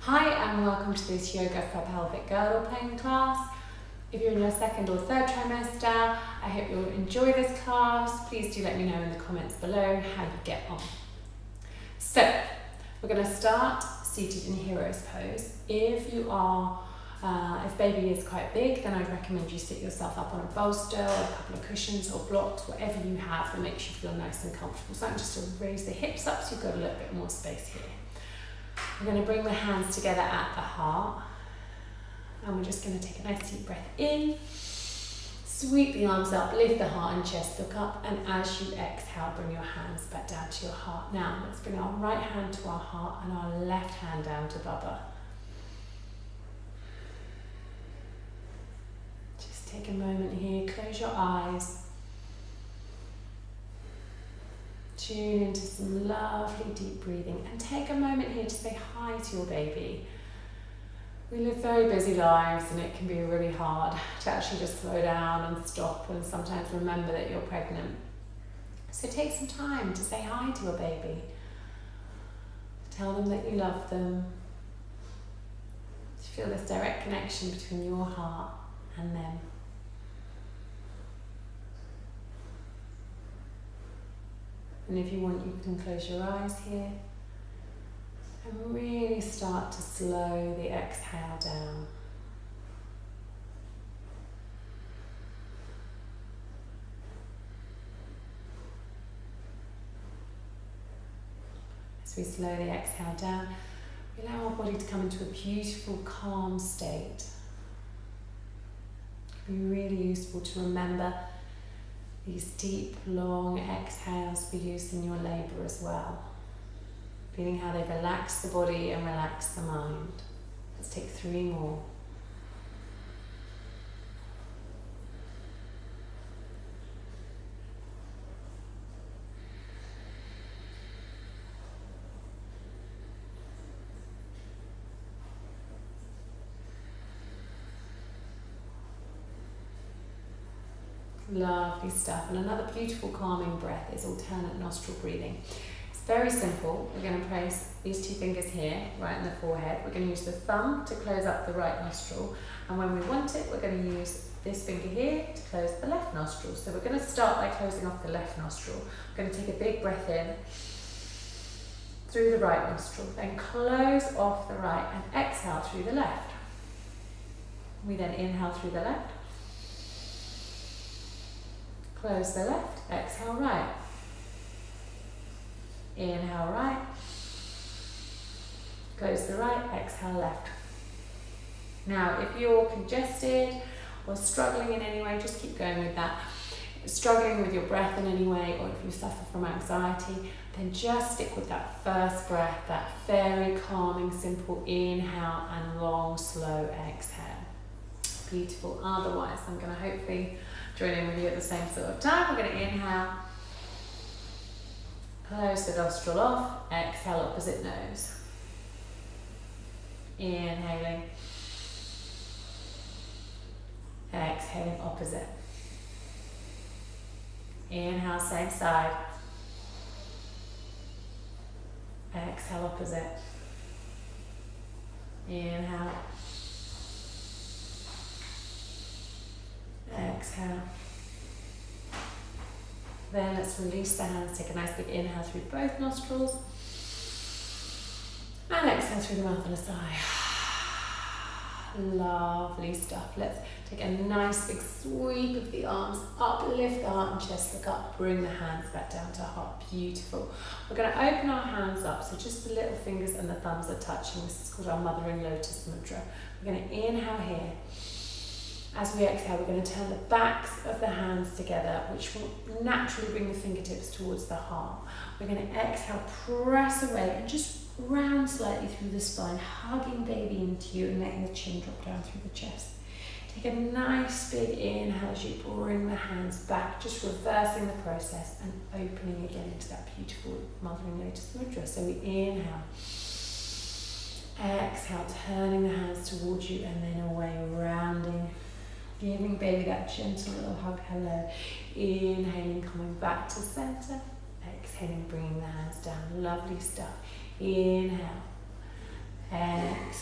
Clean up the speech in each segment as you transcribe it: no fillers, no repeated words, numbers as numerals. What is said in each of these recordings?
Hi and welcome to this yoga for pelvic girdle pain class. If you're in your second or third trimester, I hope you'll enjoy this class. Please do let me know in the comments below how you get on. So, we're going to start seated in hero's pose. If baby is quite big, then I'd recommend you sit yourself up on a bolster or a couple of cushions or blocks, whatever you have that makes you feel nice and comfortable. So I'm just to raise the hips up so you've got a little bit more space here. We're going to bring the hands together at the heart, and we're just going to take a nice deep breath in, sweep the arms up, lift the heart and chest, look up, and as you exhale, bring your hands back down to your heart. Now, let's bring our right hand to our heart and our left hand down to Baba. Just take a moment here, close your eyes. Tune into some lovely deep breathing and take a moment here to say hi to your baby. We live very busy lives and it can be really hard to actually just slow down and stop and sometimes remember that you're pregnant. So take some time to say hi to your baby. Tell them that you love them. Feel this direct connection between your heart and them. And if you want, you can close your eyes here and really start to slow the exhale down. As we slow the exhale down, we allow our body to come into a beautiful, calm state. It can be really useful to remember these deep, long exhales we use in your labour as well. Feeling how they relax the body and relax the mind. Let's take 3 more. Lovely stuff. And another beautiful calming breath is alternate nostril breathing. It's very simple. We're going to place these 2 fingers here, right in the forehead. We're going to use the thumb to close up the right nostril. And when we want it, we're going to use this finger here to close the left nostril. So we're going to start by closing off the left nostril. We're going to take a big breath in through the right nostril, then close off the right and exhale through the left. We then inhale through the left. Close the left, exhale right. Inhale right. Close the right, exhale left. Now, if you're congested or struggling in any way, just keep going with that. Struggling with your breath in any way, or if you suffer from anxiety, then just stick with that first breath, that very calming, simple inhale and long, slow exhale. Beautiful. Otherwise, I'm going to hopefully join in with you at the same sort of time. We're going to inhale, close the nostril off, exhale opposite nose. Inhaling, exhaling opposite. Inhale, same side. Exhale opposite. Inhale. Exhale. Then let's release the hands, take a nice big inhale through both nostrils and exhale through the mouth and a sigh. Lovely stuff. Let's take a nice big sweep of the arms up, lift the heart and chest, look up, bring the hands back down to heart. Beautiful. We're going to open our hands up, so just the little fingers and the thumbs are touching. This is called our mothering lotus mudra. We're going to inhale here. As we exhale, we're going to turn the backs of the hands together, which will naturally bring the fingertips towards the heart. We're going to exhale, press away, and just round slightly through the spine, hugging baby into you and letting the chin drop down through the chest. Take a nice big inhale as you bring the hands back, just reversing the process and opening again into that beautiful mothering lotus mudra. So we inhale, exhale, turning the hands towards you and then away, rounding. Giving baby that gentle little hug, hello. Inhaling, coming back to center. Exhaling, bringing the hands down. Lovely stuff. Inhale. Exhale.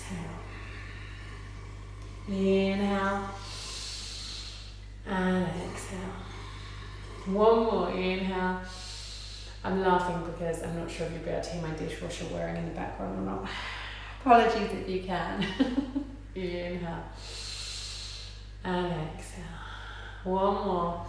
Inhale. And exhale. One more, inhale. I'm laughing because I'm not sure if you'll be able to hear my dishwasher whirring in the background or not. Apologies if you can. Inhale. And exhale. One more.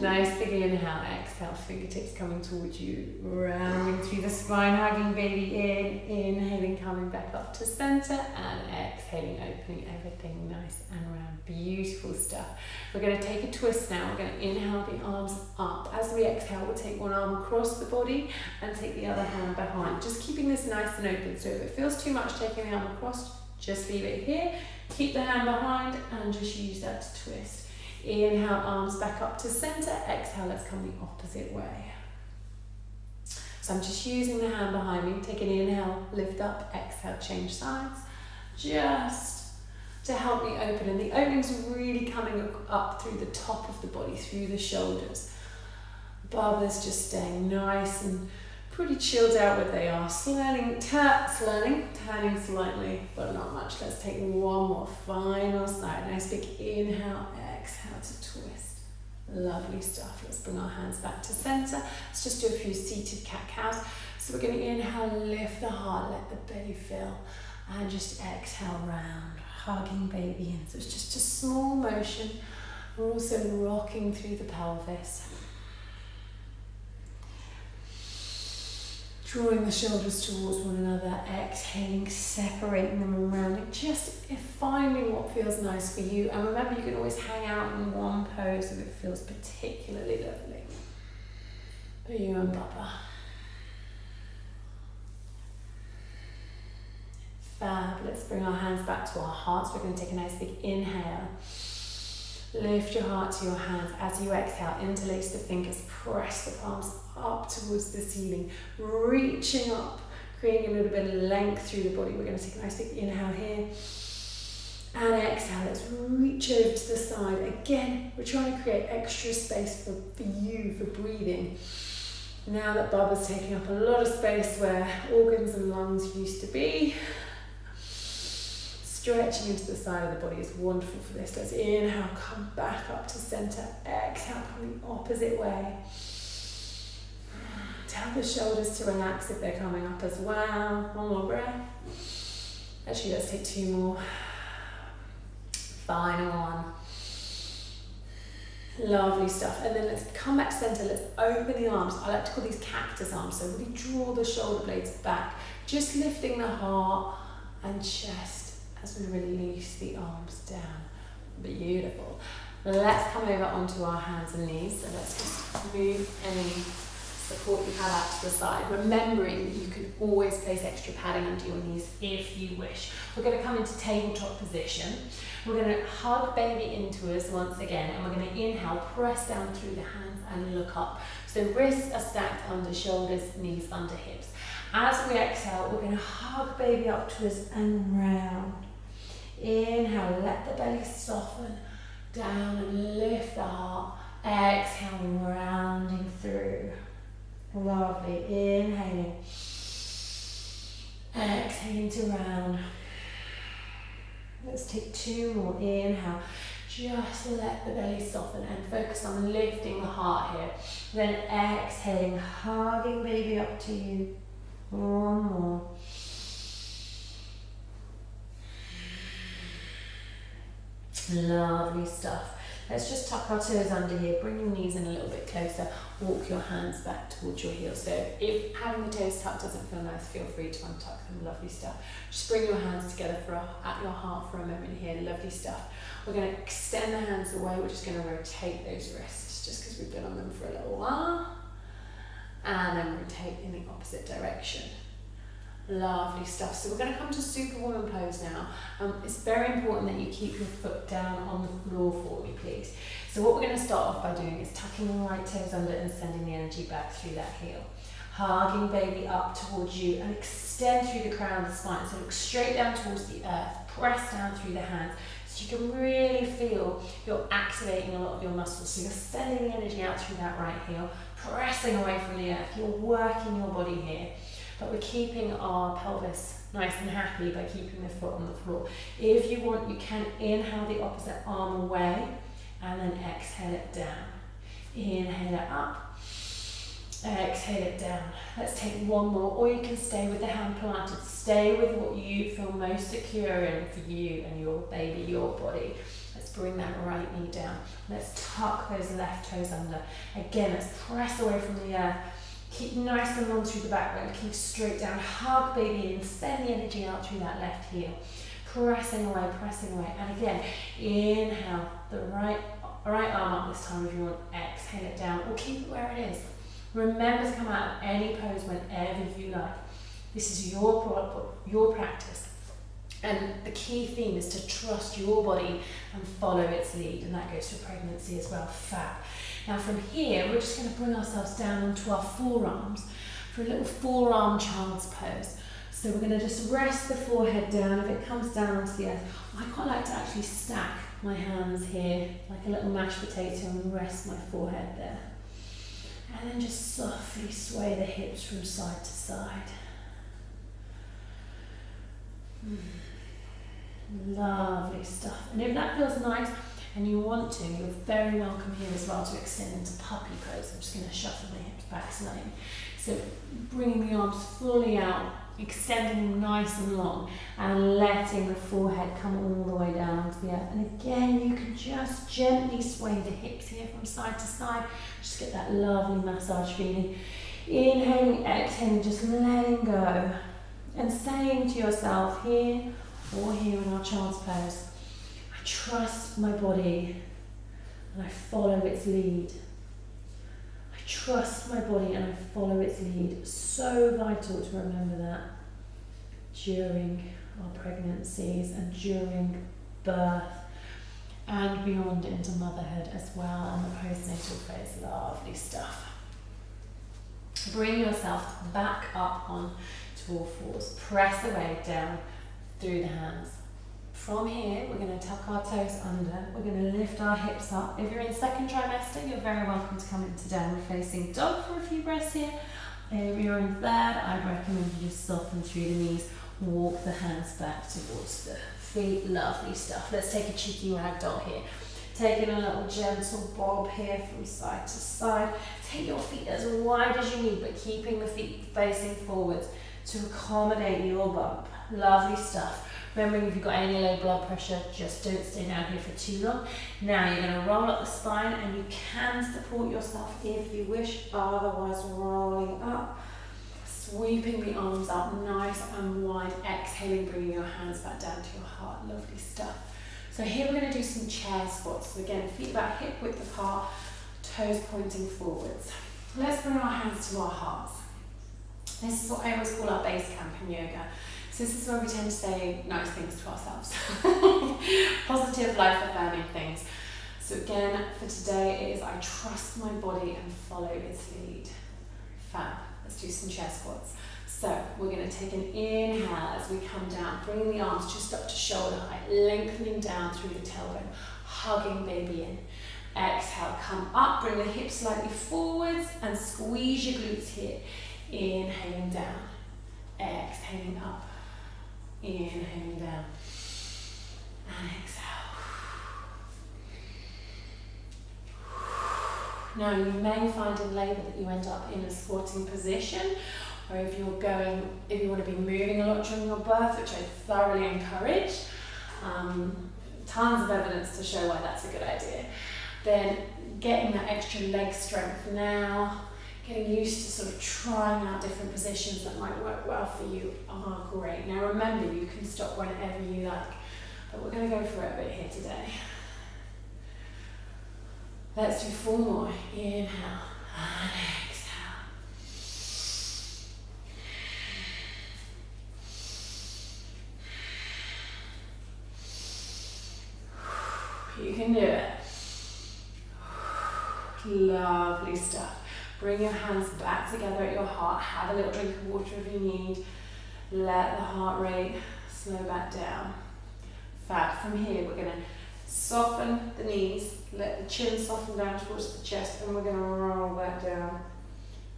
Nice big inhale, exhale, fingertips coming towards you, rounding through the spine, hugging baby in, inhaling, coming back up to center, and exhaling, opening everything nice and round. Beautiful stuff. We're going to take a twist now. We're going to inhale the arms up. As we exhale, we'll take one arm across the body and take the other hand behind. Just keeping this nice and open. So if it feels too much taking the arm across, just leave it here. Keep the hand behind and just use that to twist. Inhale, arms back up to center. Exhale, let's come the opposite way. So I'm just using the hand behind me. Take an inhale, lift up, exhale, change sides. Just to help me open. And the opening's really coming up through the top of the body, through the shoulders. Barbers just staying nice and pretty chilled out where they are. Turning slightly, but not much. Let's take one more final side. Nice big inhale, exhale to twist. Lovely stuff. Let's bring our hands back to center. Let's just do a few seated cat-cows. So we're going to inhale, lift the heart, let the belly fill, and just exhale round, hugging baby in. So it's just a small motion. We're also rocking through the pelvis. Drawing the shoulders towards one another, exhaling, separating them and rounding, just finding what feels nice for you. And remember, you can always hang out in one pose if it feels particularly lovely for you and Baba. Fab. Let's bring our hands back to our hearts. We're going to take a nice big inhale. Lift your heart to your hands. As you exhale, interlace the fingers, press the palms up towards the ceiling, reaching up, creating a little bit of length through the body. We're going to take a nice big inhale here. And exhale, let's reach over to the side. Again, we're trying to create extra space for you, for breathing. Now that Baba's taking up a lot of space where organs and lungs used to be, stretching into the side of the body is wonderful for this. Let's inhale, come back up to center. Exhale, come the opposite way. Tell the shoulders to relax if they're coming up as well. One more breath. Actually, let's take two more. Final one. Lovely stuff. And then let's come back to center. Let's open the arms. I like to call these cactus arms. So really draw the shoulder blades back. Just lifting the heart and chest as we release the arms down. Beautiful. Let's come over onto our hands and knees. So let's just move any support you've had out to the side, remembering that you can always place extra padding under your knees if you wish. We're going to come into tabletop position. We're going to hug baby into us once again, and we're going to inhale, press down through the hands and look up. So wrists are stacked under shoulders, knees under hips. As we exhale, we're going to hug baby up to us and round. Inhale, let the belly soften down and lift the heart. Exhaling, rounding through. Lovely. Inhaling. Exhaling to round. Let's take two more. Inhale. Just let the belly soften and focus on lifting the heart here. Then exhaling, hugging baby up to you. One more. Lovely stuff. Let's just tuck our toes under here, bring your knees in a little bit closer, walk your hands back towards your heels. So if having the toes tucked doesn't feel nice, feel free to untuck them. Lovely stuff. Just bring your hands together at your heart for a moment here. Lovely stuff. We're going to extend the hands away. We're just going to rotate those wrists just because we've been on them for a little while. And then rotate in the opposite direction. Lovely stuff. So we're going to come to Superwoman pose now. It's very important that you keep your foot down on the floor for me, please. So what we're going to start off by doing is tucking the right toes under and sending the energy back through that heel. Hugging baby up towards you and extend through the crown of the spine. So look straight down towards the earth. Press down through the hands. So you can really feel you're activating a lot of your muscles. So you're sending the energy out through that right heel, pressing away from the earth. You're working your body here. But we're keeping our pelvis nice and happy by keeping the foot on the floor. If you want, you can inhale the opposite arm away and then exhale it down. Inhale it up, exhale it down. Let's take one more, or you can stay with the hand planted. Stay with what you feel most secure in for you and your baby, your body. Let's bring that right knee down. Let's tuck those left toes under. Again, let's press away from the earth. Keep nice and long through the back bend. Keep straight down. Hug baby in. Send the energy out through that left heel. Pressing away, pressing away. And again, inhale the right arm up this time if you want. Exhale it down, or keep it where it is. Remember to come out of any pose whenever you like. This is your practice. And the key theme is to trust your body and follow its lead, and that goes for pregnancy as well. Fab. Now from here, we're just going to bring ourselves down onto our forearms for a little forearm child's pose. So we're going to just rest the forehead down. If it comes down onto the earth, I quite like to actually stack my hands here like a little mashed potato and rest my forehead there. And then just softly sway the hips from side to side. Lovely stuff. And if that feels nice and you want to, you're very welcome here as well to extend into puppy pose. I'm just going to shuffle my hips back slightly. So bringing the arms fully out, extending them nice and long, and letting the forehead come all the way down onto the earth. And again, you can just gently sway the hips here from side to side. Just get that lovely massage feeling. Inhaling, exhaling, just letting go. And saying to yourself here or here in our child's pose, I trust my body and I follow its lead. I trust my body and I follow its lead. So vital to remember that during our pregnancies and during birth and beyond into motherhood as well, and the postnatal phase. Lovely stuff. Bring yourself back up on to all fours. Press away down through the hands. From here, we're going to tuck our toes under. We're going to lift our hips up. If you're in second trimester, you're very welcome to come into downward facing dog for a few breaths here. If you're in third, I'd recommend you just soften through the knees. Walk the hands back towards the feet. Lovely stuff. Let's take a cheeky ragdoll here. Taking a little gentle bob here from side to side. Take your feet as wide as you need, but keeping the feet facing forwards to accommodate your bump. Lovely stuff. Remembering, if you've got any low blood pressure, just don't stay down here for too long. Now you're going to roll up the spine, and you can support yourself if you wish, otherwise rolling up, sweeping the arms up nice and wide, exhaling, bringing your hands back down to your heart. Lovely stuff. So here we're going to do some chair squats. So again, feet about hip width apart, toes pointing forwards. Let's bring our hands to our hearts. This is what I always call our base camp in yoga. So this is where we tend to say nice things to ourselves. Positive, life-affirming things. So again, for today it is I trust my body and follow its lead. Fab. Let's do some chair squats. So we're going to take an inhale as we come down, bringing the arms just up to shoulder height, lengthening down through the tailbone, hugging baby in. Exhale, come up, bring the hips slightly forwards and squeeze your glutes here. Inhaling down, exhaling up, inhaling down, and exhale. Now you may find in labour that you end up in a squatting position, or if you want to be moving a lot during your birth, which I thoroughly encourage, tons of evidence to show why that's a good idea, then getting that extra leg strength now, getting used to sort of trying out different positions that might work well for you are great. Now remember, you can stop whenever you like, but we're going to go for it a bit here today. Let's do 4 more. Inhale and exhale. You can do it. Lovely stuff. Bring your hands back together at your heart. Have a little drink of water if you need. Let the heart rate slow back down. Fab. From here, we're going to soften the knees. Let the chin soften down towards the chest, and we're going to roll back down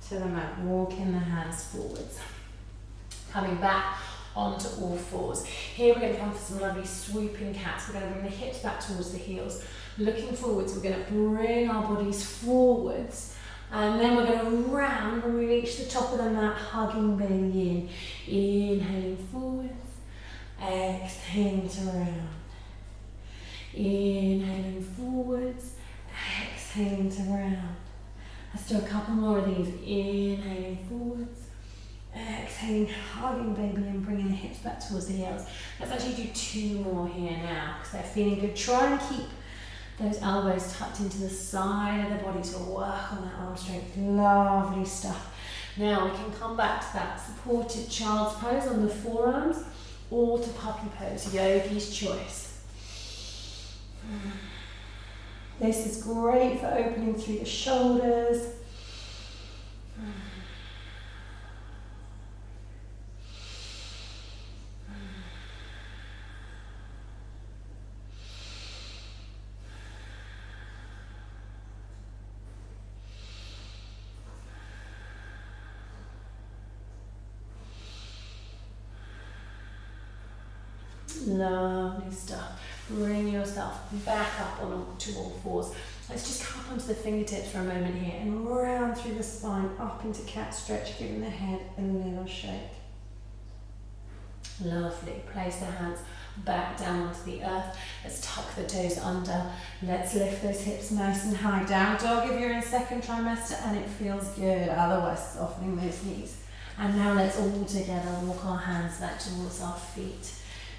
to the mat. Walking the hands forwards. Coming back onto all fours. Here we're going to come for some lovely swooping cats. We're going to bring the hips back towards the heels. Looking forwards, we're going to bring our bodies forwards. And then we're going to round when we reach the top of the mat, hugging baby in. Inhaling forwards, exhaling to round. Inhaling forwards, exhaling to round. Let's do a couple more of these. Inhaling forwards, exhaling, hugging baby and bringing the hips back towards the heels. Let's actually do 2 more here now because they're feeling good. Try and keep those elbows tucked into the side of the body to work on that arm strength. Lovely stuff. Now we can come back to that supported child's pose on the forearms or to puppy pose, yogi's choice. This is great for opening through the shoulders. Lovely stuff. Bring yourself back up to all fours. Let's just come up onto the fingertips for a moment here and round through the spine up into cat stretch, giving the head a little shake. Lovely. Place the hands back down onto the earth. Let's tuck the toes under. Let's lift those hips nice and high. Down dog if you're in second trimester and it feels good. Otherwise, softening those knees. And now let's all together walk our hands back towards our feet.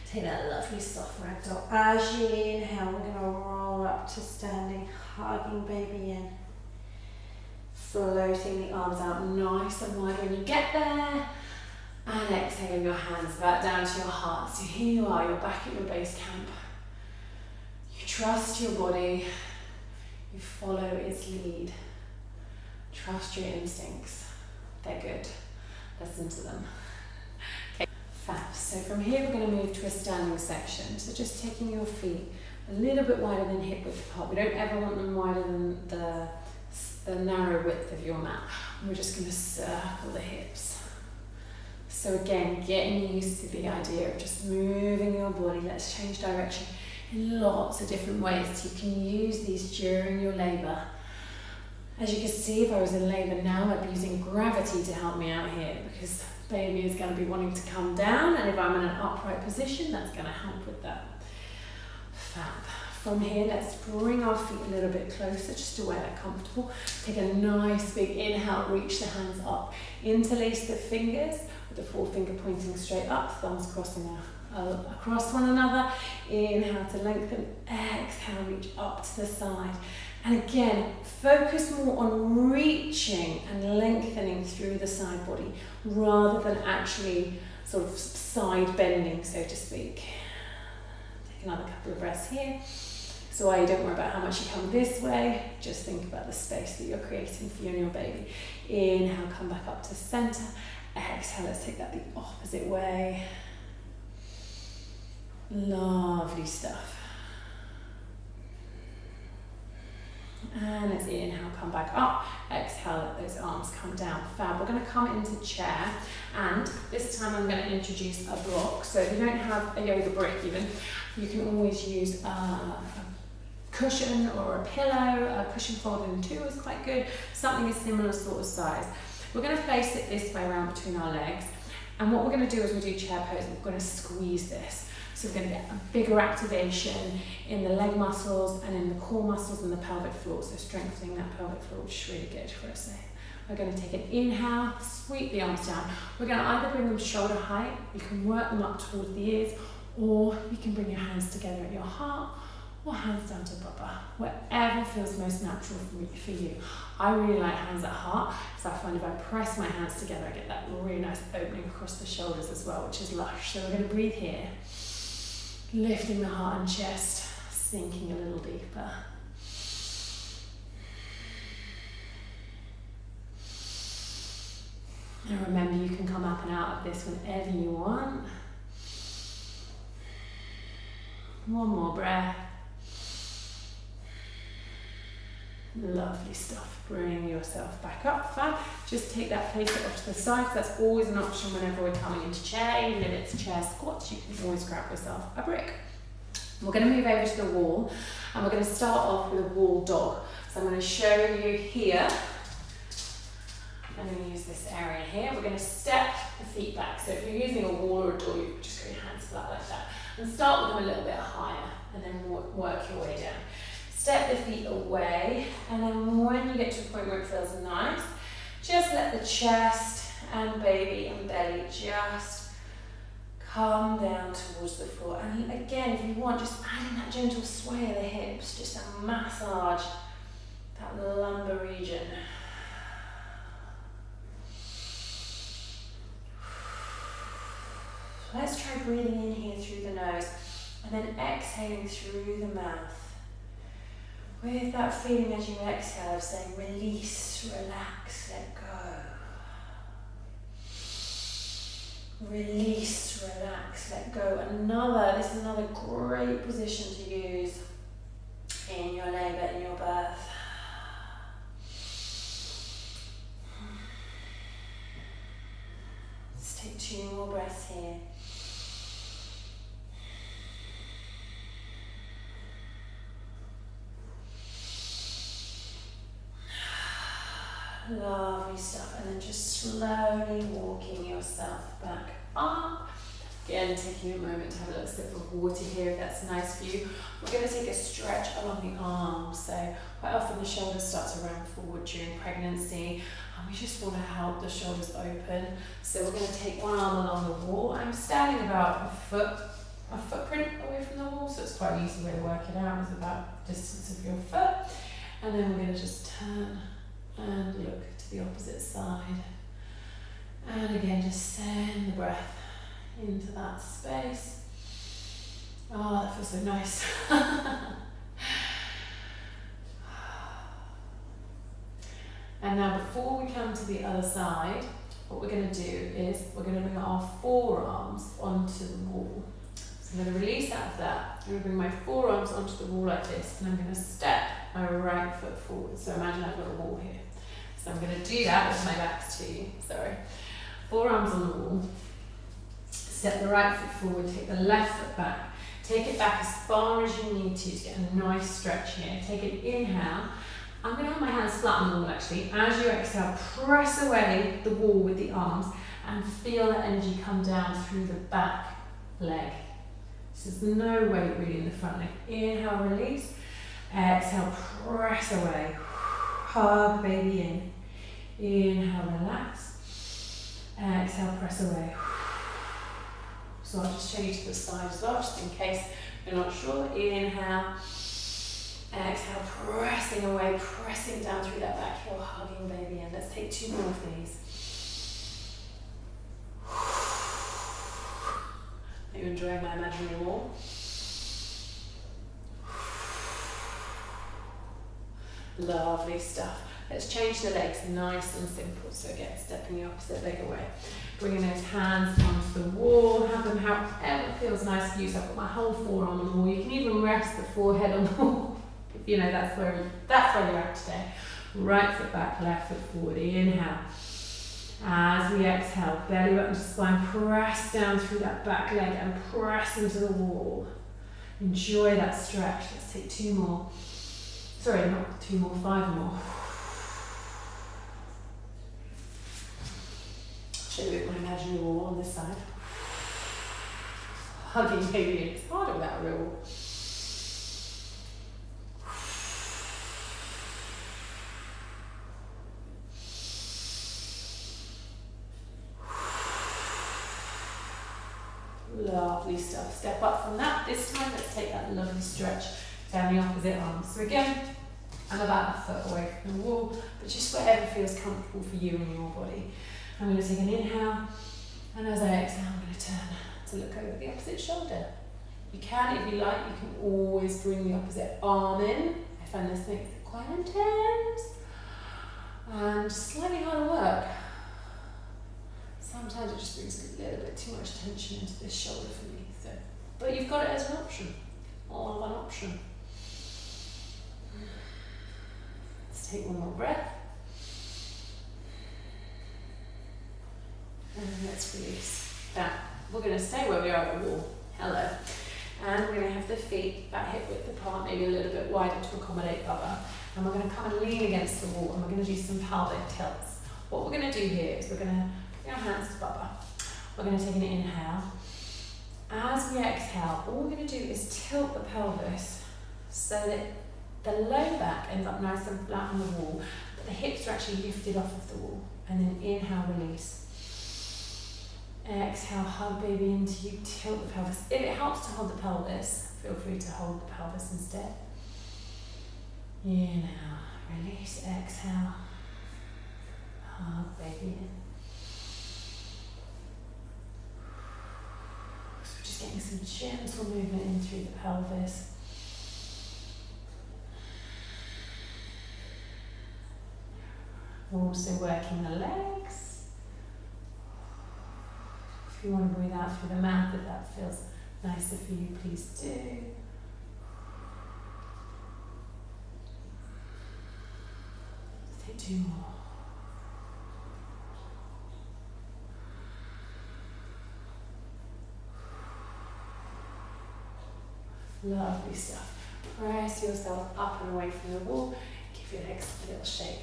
Take that lovely soft ragdoll. As you inhale, we're going to roll up to standing, hugging baby in. Floating the arms out nice and wide when you get there. And exhaling your hands back down to your heart. So here you are, you're back at your base camp. You trust your body. You follow its lead. Trust your instincts. They're good. Listen to them. Fab. So from here we're going to move to a standing section. So just taking your feet a little bit wider than hip width apart. We don't ever want them wider than the narrow width of your mat. And we're just going to circle the hips. So again, getting used to the idea of just moving your body. Let's change direction in lots of different ways. You can use these during your labour. As you can see, if I was in labour now, I'd be using gravity to help me out here because baby is going to be wanting to come down, and if I'm in an upright position, that's going to help with that. Fab. From here, let's bring our feet a little bit closer, just to where they're comfortable. Take a nice big inhale, reach the hands up. Interlace the fingers with the forefinger pointing straight up, thumbs crossing across one another. Inhale to lengthen, exhale, reach up to the side. And again, focus more on reaching and lengthening through the side body rather than actually sort of side bending, so to speak. Take another couple of breaths here. So don't worry about how much you come this way, just think about the space that you're creating for you and your baby. Inhale, come back up to center. Exhale, let's take that the opposite way. Lovely stuff. And let's inhale, come back up. Exhale, let those arms come down. Fab. We're going to come into chair, and this time I'm going to introduce a block. So if you don't have a yoga brick even, you can always use a cushion or a pillow. A cushion folded in two is quite good. Something a similar sort of size. We're going to place it this way around between our legs. And what we're going to do is we do chair pose, we're going to squeeze this. So we're going to get a bigger activation in the leg muscles and in the core muscles and the pelvic floor. So strengthening that pelvic floor, which is really good for us. So we're going to take an inhale, sweep the arms down. We're going to either bring them shoulder height, you can work them up towards the ears, or you can bring your hands together at your heart, or hands down to baba, whatever feels most natural for you. I really like hands at heart, because I find if I press my hands together, I get that really nice opening across the shoulders as well, which is lush. So we're going to breathe here. Lifting the heart and chest, sinking a little deeper. And remember, you can come up and out of this whenever you want. One more breath. Lovely stuff. Bring yourself back up, fab. Just take that place off to the side. That's always an option whenever we're coming into chair. Even if it's chair squats, you can always grab yourself a brick. We're going to move over to the wall, and we're going to start off with a wall dog. So I'm going to show you here. I'm going to use this area here. We're going to step the feet back. So if you're using a wall or a door, you can just go your hands flat like that. And start with them a little bit higher, and then work your way down. Step the feet away, and then when you get to a point where it feels nice, just let the chest and baby and belly just come down towards the floor. And again, if you want, just adding that gentle sway of the hips, just a massage that lumbar region. Let's try breathing in here through the nose, and then exhaling through the mouth. With that feeling as you exhale, saying release, relax, let go. Release, relax, let go. This is another great position to use in your labour, in your birth. Let's take 2 more breaths here. Lovely stuff, and then just slowly walking yourself back up. Again, taking a moment to have a little sip of water here if that's nice for you. We're going to take a stretch along the arms. So quite often the shoulders start to round forward during pregnancy, and we just want to help the shoulders open. So we're going to take one arm along the wall. I'm standing about a footprint away from the wall, so it's quite an easy way to work it out. It's about the distance of your foot, and then we're going to just turn and look to the opposite side. And again, just send the breath into that space. Oh, that feels so nice. And now before we come to the other side, what we're going to do is we're going to bring our forearms onto the wall. So I'm going to release out of that. I'm going to bring my forearms onto the wall like this, and I'm going to step my right foot forward. So imagine I've got a wall here. So I'm going to do that with my back to you. Sorry. Forearms on the wall. Step the right foot forward, take the left foot back. Take it back as far as you need to get a nice stretch here. Take an inhale. I'm going to have my hands flat on the wall actually. As you exhale, press away the wall with the arms and feel that energy come down through the back leg. So there's no weight really in the front leg. Inhale, release. Exhale, press away. Hug baby in. Inhale, relax. Exhale, press away. So I'll just show you to the side as well, just in case you're not sure. Inhale. Exhale, pressing away, pressing down through that back heel, hugging baby in. Let's take 2 more of these. Are you enjoying my imaginary wall? Lovely stuff. Let's change the legs, nice and simple. So again, stepping the opposite leg away. Bringing those hands onto the wall, have them however it feels nice for you. So I've got my whole forearm on the wall. You can even rest the forehead on the wall. If you know that's where you're at today. Right foot back, left foot forward. Inhale. As we exhale, belly button to spine, press down through that back leg and press into the wall. Enjoy that stretch. Let's take 2 more. Sorry, not 2 more, 5 more. Show you my imaginary wall on this side. Hugging baby, it's harder without a real wall. Lovely stuff. Step up from that. This time, let's take that lovely stretch down the opposite arm. So again, I'm about a foot away from the wall, but just wherever feels comfortable for you and your body. I'm going to take an inhale, and as I exhale, I'm going to turn to look over the opposite shoulder. You can, if you like, you can always bring the opposite arm in. I find this makes it quite intense and slightly harder work. Sometimes it just brings a little bit too much tension into this shoulder for me. So, but you've got it as an option, all one option. take one more breath. And let's release that. We're going to stay where we are at the wall. Hello. And we're going to have the feet about hip width apart, maybe a little bit wider to accommodate Bubba. And we're going to come and lean against the wall, and we're going to do some pelvic tilts. What we're going to do here is we're going to bring our hands to Bubba. We're going to take an inhale. As we exhale, all we're going to do is tilt the pelvis so that the low back ends up nice and flat on the wall, but the hips are actually lifted off of the wall. And then inhale, release. Exhale, hug baby into you, tilt the pelvis. If it helps to hold the pelvis, feel free to hold the pelvis instead. Inhale, release, exhale, hug baby in. So we're just getting some gentle movement in through the pelvis. We're also working the legs. If you want to breathe out through the mouth, if that feels nicer for you, please do. Let's take two more. Lovely stuff. Press yourself up and away from the wall. Give your legs a little shake.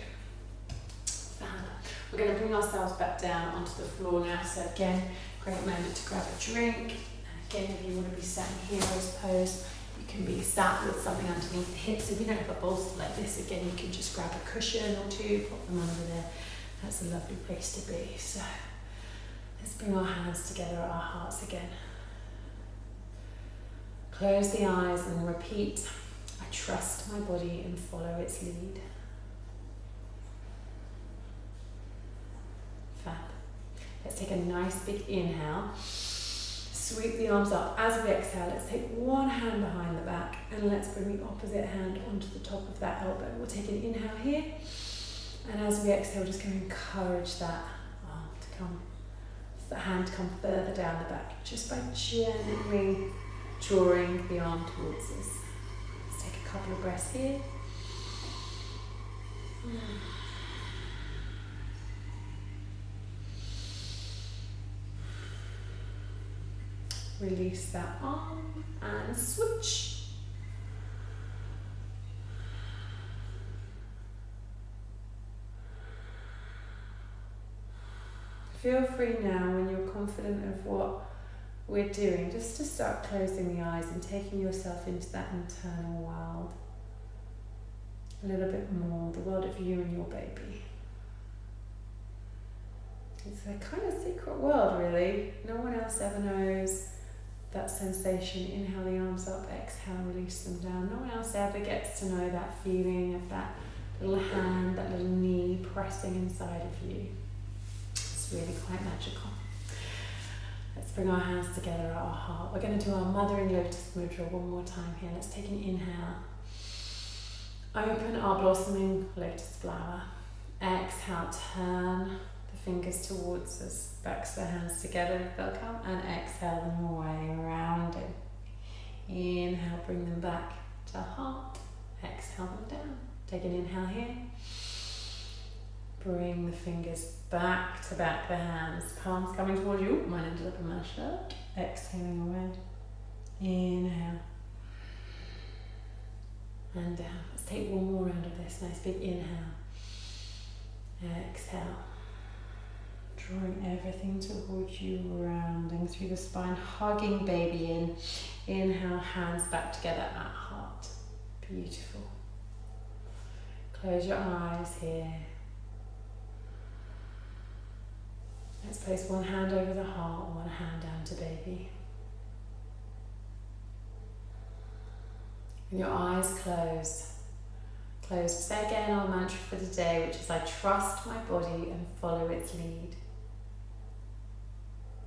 We're going to bring ourselves back down onto the floor now. So again, great moment to grab a drink. And again, if you want to be sat in hero's pose, you can be sat with something underneath the hips. If you don't have a bolster like this, again, you can just grab a cushion or two, pop them under there. That's a lovely place to be. So let's bring our hands together at our hearts again. Close the eyes and repeat, I trust my body and follow its lead. Fab. Let's take a nice big inhale. Sweep the arms up. As we exhale, let's take one hand behind the back and let's bring the opposite hand onto the top of that elbow. We'll take an inhale here, and as we exhale, we're just going to encourage that arm to come, the hand to come further down the back, just by gently drawing the arm towards us. Let's take a couple of breaths here. Release that arm and switch. Feel free now, when you're confident of what we're doing, just to start closing the eyes and taking yourself into that internal world a little bit more, the world of you and your baby. It's a kind of secret world, really. No one else ever knows that sensation. Inhale the arms up, exhale, release them down. No one else ever gets to know that feeling of that little hand, that little knee pressing inside of you. It's really quite magical. Let's bring our hands together at our heart. We're going to do our mothering lotus mudra one more time here. Let's take an inhale. Open our blossoming lotus flower. Exhale, turn the fingers towards us. Backs the hands together if they'll come, and exhale them away, rounding. Inhale, bring them back to heart. Exhale them down. Take an inhale here. Bring the fingers back to back the hands. Palms coming towards you. Mine ended up in my shirt. Exhaling away. Inhale. And down. Let's take one more round of this. Nice big inhale. Exhale. Drawing everything towards you, rounding through the spine, hugging baby in. Inhale, hands back together at heart. Beautiful. Close your eyes here. Let's place one hand over the heart, one hand down to baby. With your eyes closed. Say again our mantra for today, which is I trust my body and follow its lead.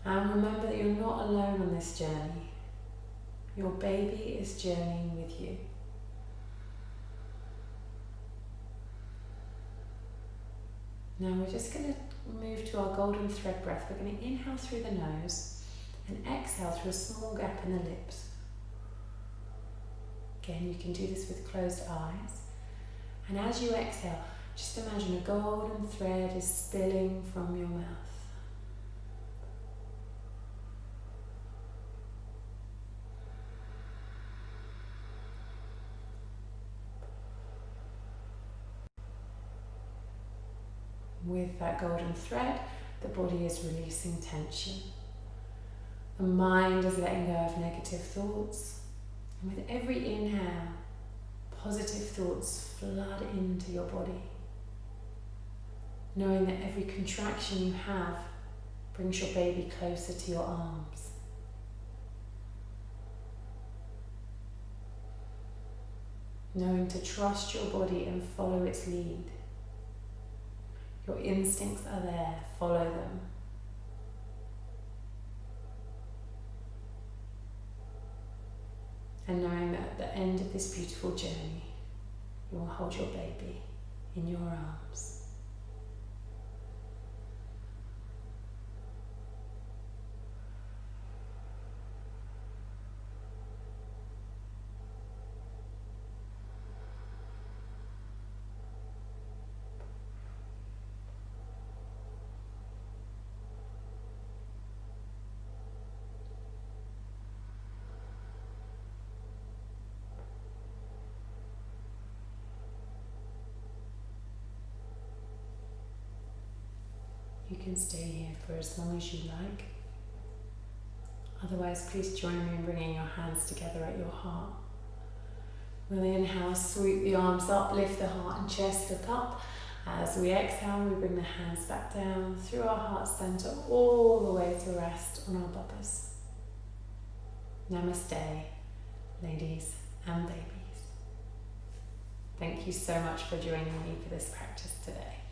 And remember that you're not alone on this journey. Your baby is journeying with you. Now we're just going to move to our golden thread breath. We're going to inhale through the nose and exhale through a small gap in the lips. Again, you can do this with closed eyes. And as you exhale, Just imagine a golden thread is spilling from your mouth. With that golden thread, the body is releasing tension. The mind is letting go of negative thoughts. And with every inhale, positive thoughts flood into your body. Knowing that every contraction you have brings your baby closer to your arms. Knowing to trust your body and follow its lead. Your instincts are there, follow them. And knowing that at the end of this beautiful journey, you will hold your baby in your arms. You can stay here for as long as you like. Otherwise, please join me in bringing your hands together at your heart. We'll inhale, sweep the arms up, lift the heart and chest, look up. As we exhale, we bring the hands back down through our heart center all the way to rest on our buttocks. Namaste, ladies and babies. Thank you so much for joining me for this practice today.